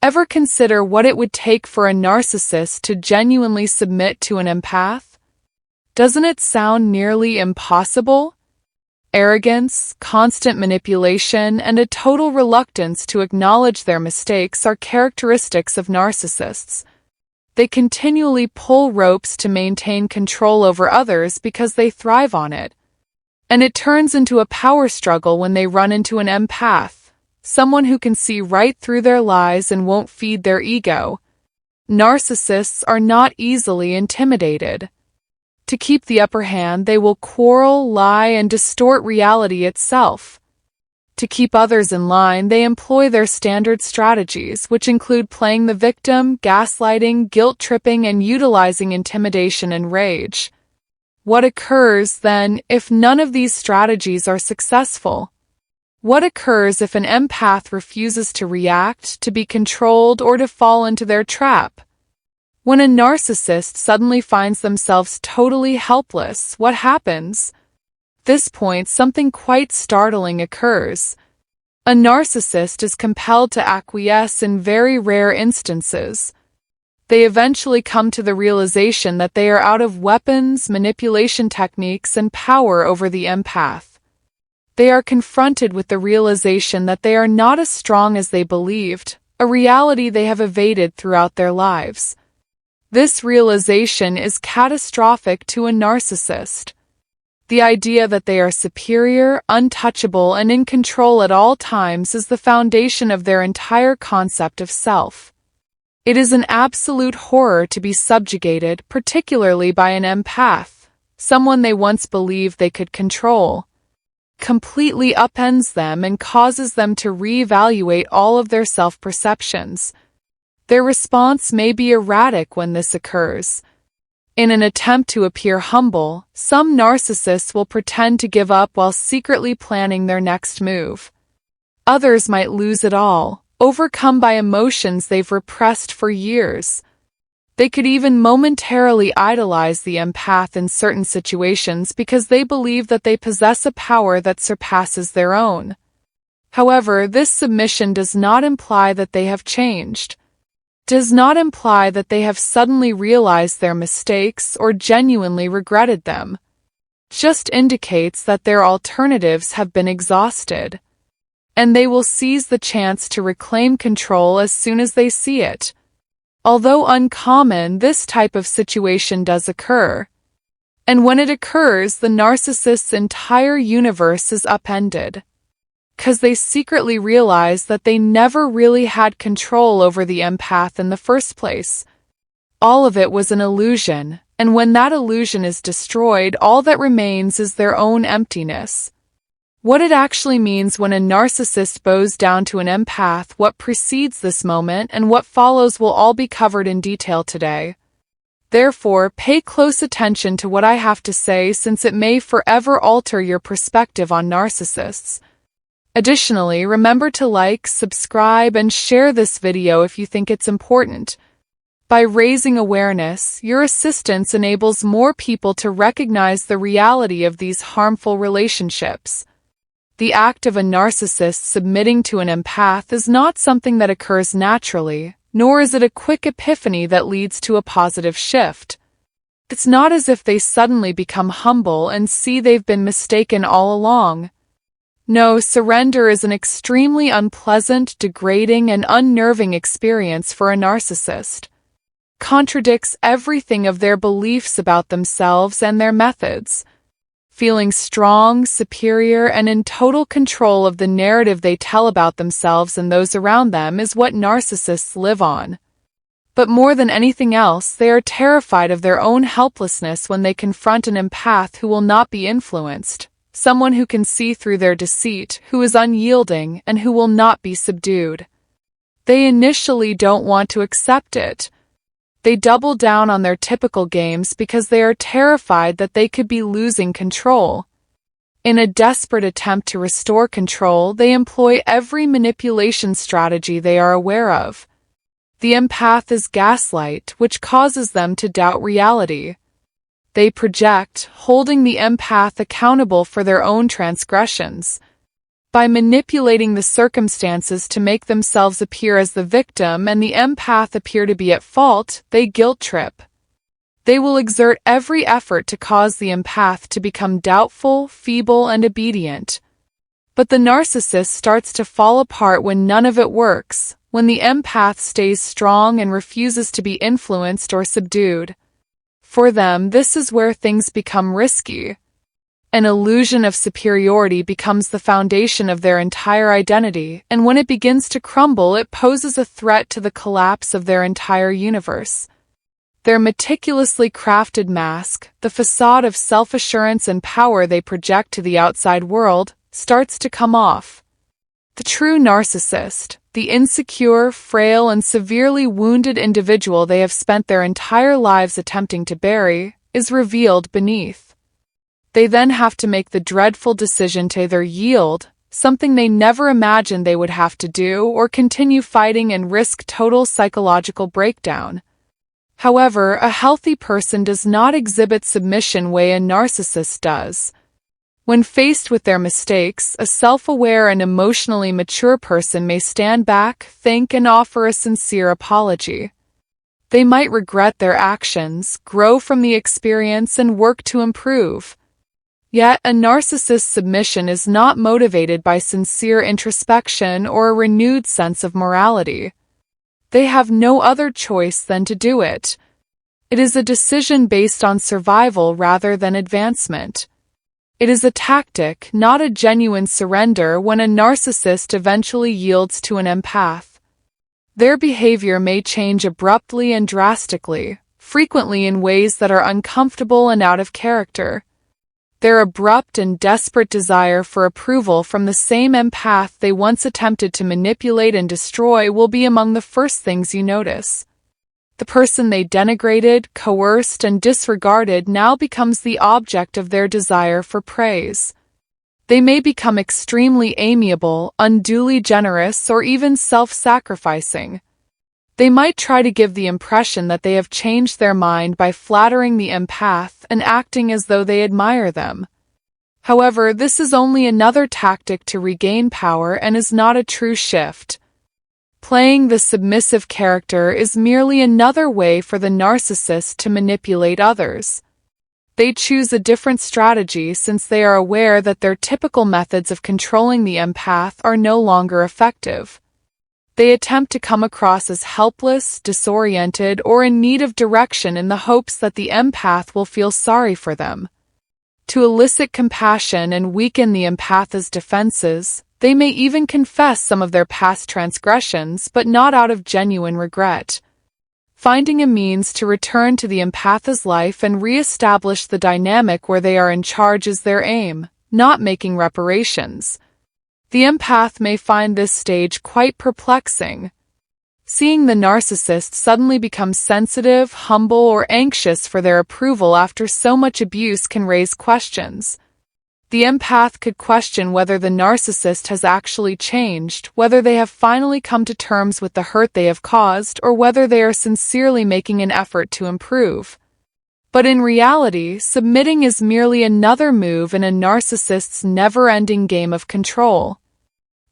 Ever consider what it would take for a narcissist to genuinely submit to an empath? Doesn't it sound nearly impossible? Arrogance, constant manipulation, and a total reluctance to acknowledge their mistakes are characteristics of narcissists. They continually pull ropes to maintain control over others because they thrive on it. And it turns into a power struggle when they run into an empath, someone who can see right through their lies and won't feed their ego. Narcissists are not easily intimidated. To keep the upper hand, they will quarrel, lie, and distort reality itself. To keep others in line, they employ their standard strategies, which include playing the victim, gaslighting, guilt-tripping, and utilizing intimidation and rage. What occurs, then, if none of these strategies are successful? What occurs if an empath refuses to react, to be controlled, or to fall into their trap? When a narcissist suddenly finds themselves totally helpless, what happens? At this point, something quite startling occurs. A narcissist is compelled to acquiesce in very rare instances. They eventually come to the realization that they are out of weapons, manipulation techniques, and power over the empath. They are confronted with the realization that they are not as strong as they believed, a reality they have evaded throughout their lives. This realization is catastrophic to a narcissist. The idea that they are superior, untouchable, and in control at all times is the foundation of their entire concept of self. It is an absolute horror to be subjugated, particularly by an empath, someone they once believed they could control. Completely upends them and causes them to reevaluate all of their self-perceptions. Their response may be erratic when this occurs. In an attempt to appear humble, some narcissists will pretend to give up while secretly planning their next move. Others might lose it all, overcome by emotions they've repressed for years. They could even momentarily idolize the empath in certain situations because they believe that they possess a power that surpasses their own. However, this submission does not imply that they have changed. Does not imply that they have suddenly realized their mistakes or genuinely regretted them. Just indicates that their alternatives have been exhausted. And they will seize the chance to reclaim control as soon as they see it. Although uncommon, this type of situation does occur. And when it occurs, the narcissist's entire universe is upended. Because they secretly realize that they never really had control over the empath in the first place. All of it was an illusion, and when that illusion is destroyed, all that remains is their own emptiness. What it actually means when a narcissist bows down to an empath, what precedes this moment, and what follows will all be covered in detail today. Therefore, pay close attention to what I have to say since it may forever alter your perspective on narcissists. Additionally, remember to like, subscribe, and share this video if you think it's important. By raising awareness, your assistance enables more people to recognize the reality of these harmful relationships. The act of a narcissist submitting to an empath is not something that occurs naturally, nor is it a quick epiphany that leads to a positive shift. It's not as if they suddenly become humble and see they've been mistaken all along. No, surrender is an extremely unpleasant, degrading, and unnerving experience for a narcissist. Contradicts everything of their beliefs about themselves and their methods. Feeling strong, superior, and in total control of the narrative they tell about themselves and those around them is what narcissists live on. But more than anything else, they are terrified of their own helplessness when they confront an empath who will not be influenced. Someone who can see through their deceit, who is unyielding, and who will not be subdued. They initially don't want to accept it. They double down on their typical games because they are terrified that they could be losing control. In a desperate attempt to restore control, they employ every manipulation strategy they are aware of. The empath is gaslight, which causes them to doubt reality. They project, holding the empath accountable for their own transgressions. By manipulating the circumstances to make themselves appear as the victim and the empath appear to be at fault, they guilt trip. They will exert every effort to cause the empath to become doubtful, feeble, and obedient. But the narcissist starts to fall apart when none of it works, when the empath stays strong and refuses to be influenced or subdued. For them, this is where things become risky. An illusion of superiority becomes the foundation of their entire identity, and when it begins to crumble, it poses a threat to the collapse of their entire universe. Their meticulously crafted mask, the facade of self-assurance and power they project to the outside world, starts to come off. The true narcissist, the insecure, frail, and severely wounded individual they have spent their entire lives attempting to bury, is revealed beneath. They then have to make the dreadful decision to either yield, something they never imagined they would have to do, or continue fighting and risk total psychological breakdown. However, a healthy person does not exhibit submission the way a narcissist does. When faced with their mistakes, a self-aware and emotionally mature person may stand back, think, and offer a sincere apology. They might regret their actions, grow from the experience, and work to improve. Yet, a narcissist's submission is not motivated by sincere introspection or a renewed sense of morality. They have no other choice than to do it. It is a decision based on survival rather than advancement. It is a tactic, not a genuine surrender, when a narcissist eventually yields to an empath. Their behavior may change abruptly and drastically, frequently in ways that are uncomfortable and out of character. Their abrupt and desperate desire for approval from the same empath they once attempted to manipulate and destroy will be among the first things you notice. The person they denigrated, coerced, and disregarded now becomes the object of their desire for praise. They may become extremely amiable, unduly generous, or even self-sacrificing. They might try to give the impression that they have changed their mind by flattering the empath and acting as though they admire them. However, this is only another tactic to regain power and is not a true shift. Playing the submissive character is merely another way for the narcissist to manipulate others. They choose a different strategy since they are aware that their typical methods of controlling the empath are no longer effective. They attempt to come across as helpless, disoriented, or in need of direction in the hopes that the empath will feel sorry for them. To elicit compassion and weaken the empath's defenses, they may even confess some of their past transgressions, but not out of genuine regret. Finding a means to return to the empath's life and re-establish the dynamic where they are in charge is their aim, not making reparations. The empath may find this stage quite perplexing. Seeing the narcissist suddenly become sensitive, humble, or anxious for their approval after so much abuse can raise questions. The empath could question whether the narcissist has actually changed, whether they have finally come to terms with the hurt they have caused, or whether they are sincerely making an effort to improve. But in reality, submitting is merely another move in a narcissist's never-ending game of control.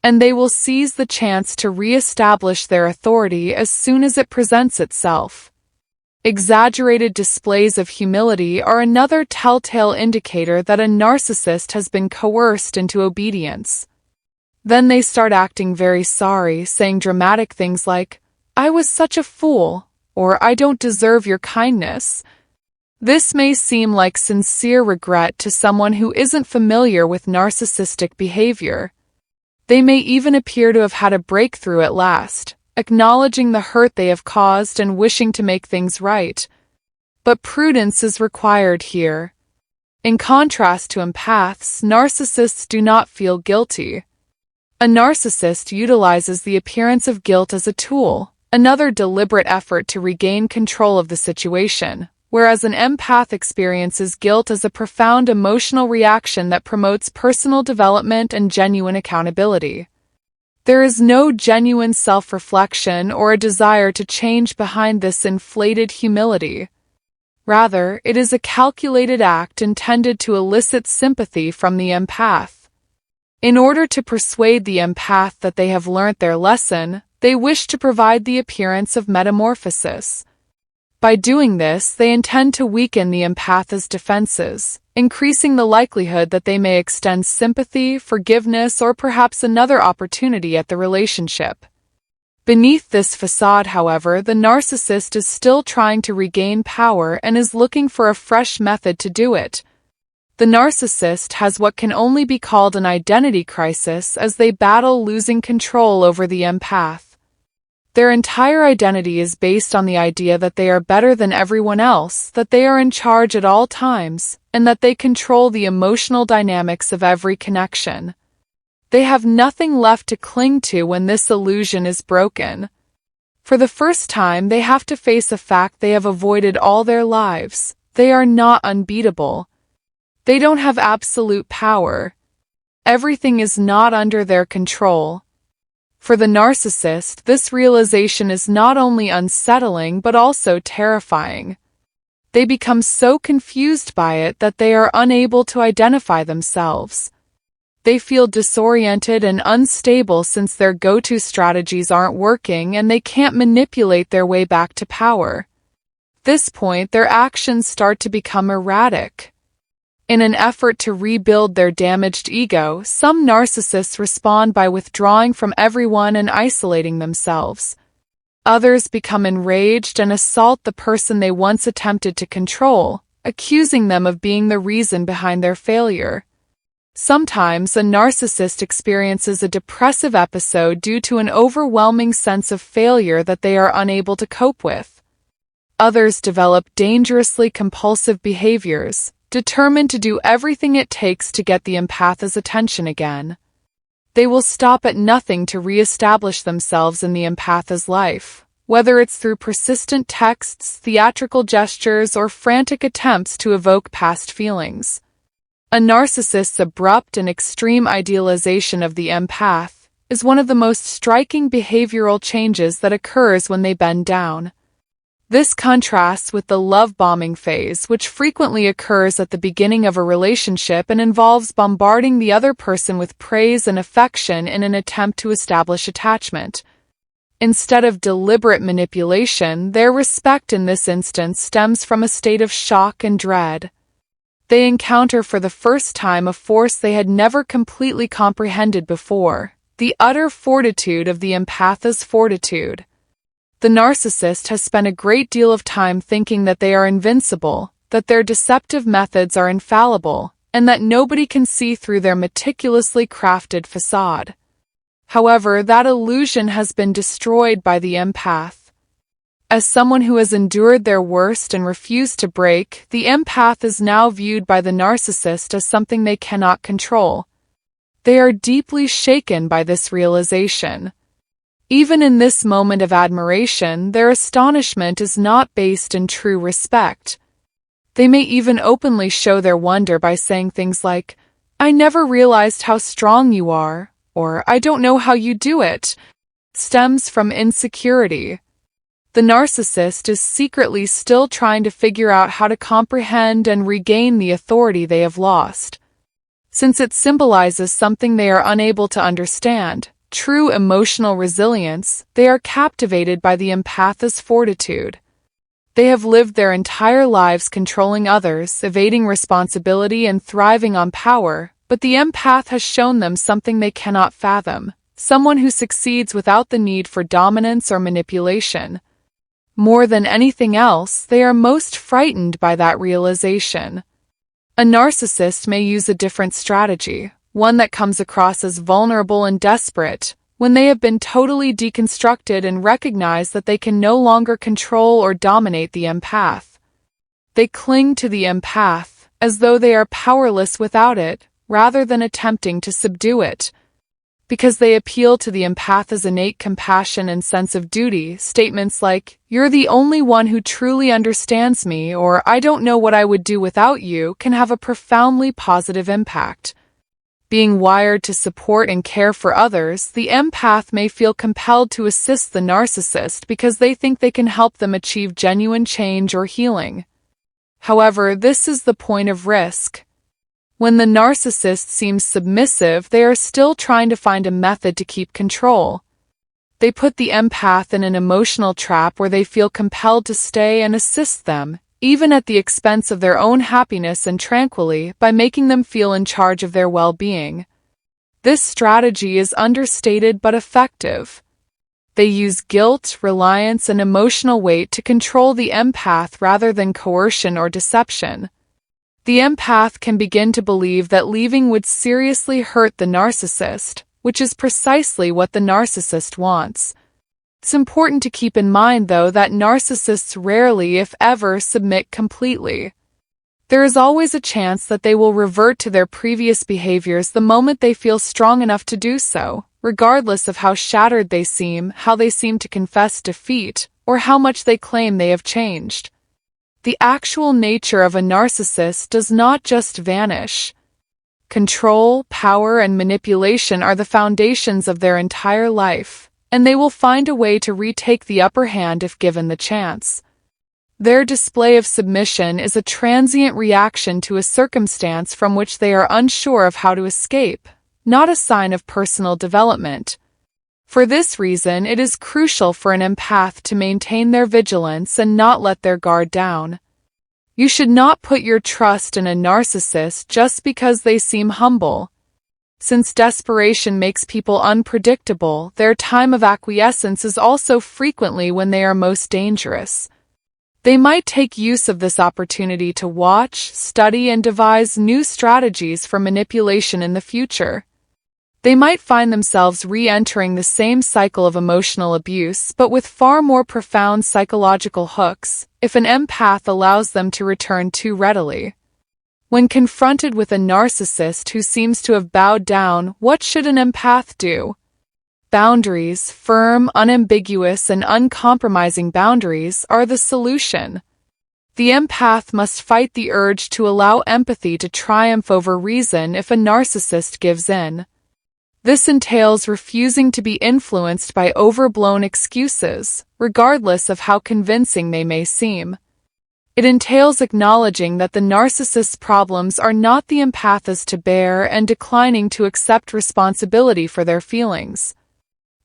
And they will seize the chance to re-establish their authority as soon as it presents itself. Exaggerated displays of humility are another telltale indicator that a narcissist has been coerced into obedience. Then they start acting very sorry, saying dramatic things like, "I was such a fool," or "I don't deserve your kindness." This may seem like sincere regret to someone who isn't familiar with narcissistic behavior. They may even appear to have had a breakthrough at last, acknowledging the hurt they have caused and wishing to make things right. But prudence is required here. In contrast to empaths, narcissists do not feel guilty. A narcissist utilizes the appearance of guilt as a tool, another deliberate effort to regain control of the situation, whereas an empath experiences guilt as a profound emotional reaction that promotes personal development and genuine accountability. There is no genuine self-reflection or a desire to change behind this inflated humility. Rather, it is a calculated act intended to elicit sympathy from the empath. In order to persuade the empath that they have learnt their lesson, they wish to provide the appearance of metamorphosis. By doing this, they intend to weaken the empath's defenses, increasing the likelihood that they may extend sympathy, forgiveness, or perhaps another opportunity at the relationship. Beneath this facade, however, the narcissist is still trying to regain power and is looking for a fresh method to do it. The narcissist has what can only be called an identity crisis as they battle losing control over the empath. Their entire identity is based on the idea that they are better than everyone else, that they are in charge at all times, and that they control the emotional dynamics of every connection. They have nothing left to cling to when this illusion is broken. For the first time, they have to face a fact they have avoided all their lives. They are not unbeatable. They don't have absolute power. Everything is not under their control. For the narcissist, this realization is not only unsettling but also terrifying. They become so confused by it that they are unable to identify themselves. They feel disoriented and unstable since their go-to strategies aren't working and they can't manipulate their way back to power. At this point, their actions start to become erratic. In an effort to rebuild their damaged ego, some narcissists respond by withdrawing from everyone and isolating themselves. Others become enraged and assault the person they once attempted to control, accusing them of being the reason behind their failure. Sometimes a narcissist experiences a depressive episode due to an overwhelming sense of failure that they are unable to cope with. Others develop dangerously compulsive behaviors, determined to do everything it takes to get the empath's attention again. They will stop at nothing to re-establish themselves in the empath's life, whether it's through persistent texts, theatrical gestures, or frantic attempts to evoke past feelings. A narcissist's abrupt and extreme idealization of the empath is one of the most striking behavioral changes that occurs when they bend down. This contrasts with the love-bombing phase, which frequently occurs at the beginning of a relationship and involves bombarding the other person with praise and affection in an attempt to establish attachment. Instead of deliberate manipulation, their respect in this instance stems from a state of shock and dread. They encounter for the first time a force they had never completely comprehended before, the utter fortitude of the empath's fortitude. The narcissist has spent a great deal of time thinking that they are invincible, that their deceptive methods are infallible, and that nobody can see through their meticulously crafted facade. However, that illusion has been destroyed by the empath. As someone who has endured their worst and refused to break, the empath is now viewed by the narcissist as something they cannot control. They are deeply shaken by this realization. Even in this moment of admiration, their astonishment is not based in true respect. They may even openly show their wonder by saying things like, "I never realized how strong you are," or "I don't know how you do it." Stems from insecurity. The narcissist is secretly still trying to figure out how to comprehend and regain the authority they have lost. Since it symbolizes something they are unable to understand, true emotional resilience, they are captivated by the empath's fortitude. They have lived their entire lives controlling others, evading responsibility and thriving on power, but the empath has shown them something they cannot fathom, someone who succeeds without the need for dominance or manipulation. More than anything else, they are most frightened by that realization. A narcissist may use a different strategy, one that comes across as vulnerable and desperate, when they have been totally deconstructed and recognize that they can no longer control or dominate the empath. They cling to the empath, as though they are powerless without it, rather than attempting to subdue it. Because they appeal to the empath's innate compassion and sense of duty, statements like, "You're the only one who truly understands me," or "I don't know what I would do without you," can have a profoundly positive impact. Being wired to support and care for others, the empath may feel compelled to assist the narcissist because they think they can help them achieve genuine change or healing. However, this is the point of risk. When the narcissist seems submissive, they are still trying to find a method to keep control. They put the empath in an emotional trap where they feel compelled to stay and assist them, even at the expense of their own happiness and tranquility, by making them feel in charge of their well-being. This strategy is understated but effective. They use guilt, reliance, and emotional weight to control the empath rather than coercion or deception. The empath can begin to believe that leaving would seriously hurt the narcissist, which is precisely what the narcissist wants. It's important to keep in mind, though, that narcissists rarely, if ever, submit completely. There is always a chance that they will revert to their previous behaviors the moment they feel strong enough to do so, regardless of how shattered they seem, how they seem to confess defeat, or how much they claim they have changed. The actual nature of a narcissist does not just vanish. Control, power, and manipulation are the foundations of their entire life, and they will find a way to retake the upper hand if given the chance. Their display of submission is a transient reaction to a circumstance from which they are unsure of how to escape, not a sign of personal development. For this reason, it is crucial for an empath to maintain their vigilance and not let their guard down. You should not put your trust in a narcissist just because they seem humble. Since desperation makes people unpredictable, their time of acquiescence is also frequently when they are most dangerous. They might take use of this opportunity to watch, study, and devise new strategies for manipulation in the future. They might find themselves re-entering the same cycle of emotional abuse, but with far more profound psychological hooks, if an empath allows them to return too readily. When confronted with a narcissist who seems to have bowed down, what should an empath do? Boundaries, firm, unambiguous, and uncompromising boundaries, are the solution. The empath must fight the urge to allow empathy to triumph over reason if a narcissist gives in. This entails refusing to be influenced by overblown excuses, regardless of how convincing they may seem. It entails acknowledging that the narcissist's problems are not the empath's to bear and declining to accept responsibility for their feelings.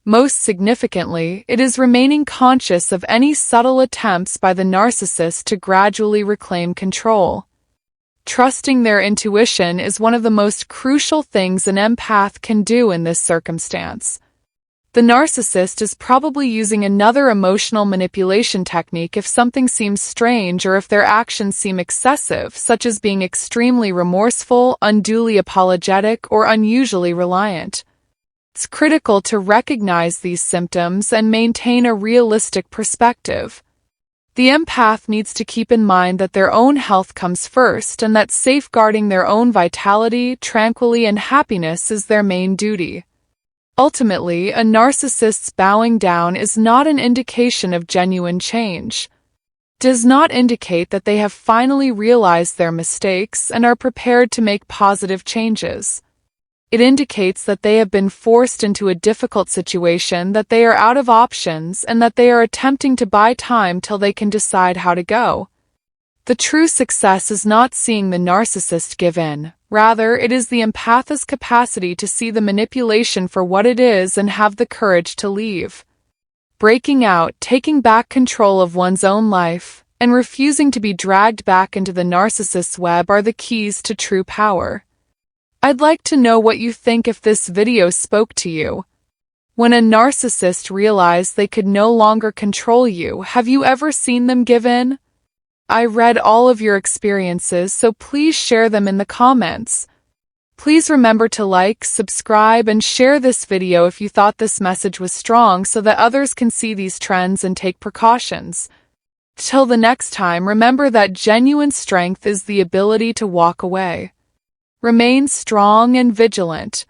Most significantly, it is remaining conscious of any subtle attempts by the narcissist to gradually reclaim control. Trusting their intuition is one of the most crucial things an empath can do in this circumstance. The narcissist is probably using another emotional manipulation technique if something seems strange or if their actions seem excessive, such as being extremely remorseful, unduly apologetic, or unusually reliant. It's critical to recognize these symptoms and maintain a realistic perspective. The empath needs to keep in mind that their own health comes first and that safeguarding their own vitality, tranquility, and happiness is their main duty. Ultimately, a narcissist's bowing down is not an indication of genuine change. It does not indicate that they have finally realized their mistakes and are prepared to make positive changes. It indicates that they have been forced into a difficult situation, that they are out of options, and that they are attempting to buy time till they can decide how to go. The true success is not seeing the narcissist give in. Rather, it is the empath's capacity to see the manipulation for what it is and have the courage to leave. Breaking out, taking back control of one's own life, and refusing to be dragged back into the narcissist's web are the keys to true power. I'd like to know what you think if this video spoke to you. When a narcissist realized they could no longer control you, have you ever seen them give in? I read all of your experiences, so please share them in the comments. Please remember to like, subscribe, and share this video if you thought this message was strong so that others can see these trends and take precautions. Till the next time, remember that genuine strength is the ability to walk away. Remain strong and vigilant.